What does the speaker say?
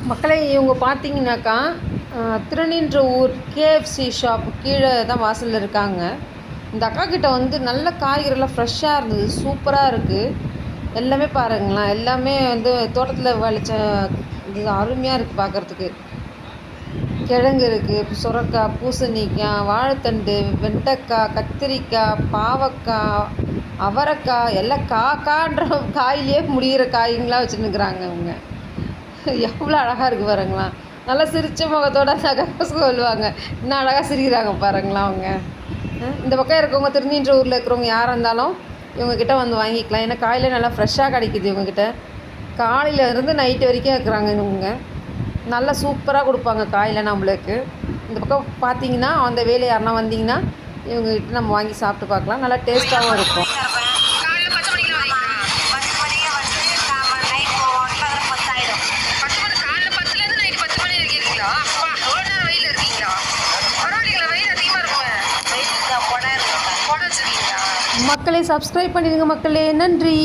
மக்களை இவங்க பார்த்தீங்கன்னாக்கா திருநின்ற ஊர் கேஎஃப்சி ஷாப் கீழே தான் வாசலில் இருக்காங்க. இந்த அக்கா கிட்ட வந்து நல்ல காய்கறிலாம் ஃப்ரெஷ்ஷாக இருந்தது, சூப்பராக இருக்குது. எல்லாமே பாருங்களேன், எல்லாமே வந்து தோட்டத்தில் விளைச்ச இது அருமையாக இருக்குது பார்க்குறதுக்கு. கிழங்கு இருக்குது, சுரக்காய், பூசணிக்காய், வாழைத்தண்டு, வெண்டைக்காய், கத்திரிக்காய், பாவக்காய், அவரைக்காய், எல்லாம் காக்கான்ற காயிலே முடிகிற காய்களாக வச்சுன்னுக்குறாங்க இவங்க. எவ்வளோ அழகாக இருக்குது பாருங்களா. நல்லா சிரித்த முகத்தோட நகை சொல்லுவாங்க. இன்னும் அழகாக சிரிக்கிறாங்க பாருங்களா அவங்க. இந்த பக்கம் இருக்கவங்க திருநின்ற ஊரில் இருக்கிறவங்க யாராக இருந்தாலும் இவங்கக்கிட்ட வந்து வாங்கிக்கலாம். ஏன்னா காயிலே நல்லா ஃப்ரெஷ்ஷாக கிடைக்கிது இவங்கக்கிட்ட. காலையில் இருந்து நைட்டு வரைக்கும் இருக்கிறாங்க இவங்க. நல்லா சூப்பராக கொடுப்பாங்க காயில் நம்மளுக்கு. இந்த பக்கம் பார்த்தீங்கன்னா அந்த வேலை யாருன்னா வந்தீங்கன்னா இவங்ககிட்ட நம்ம வாங்கி சாப்பிட்டு பார்க்கலாம். நல்லா டேஸ்ட்டாகவும் இருக்கும். மக்களை சப்ஸ்கிரைப் பண்ணிடுங்க மக்களே. நன்றி.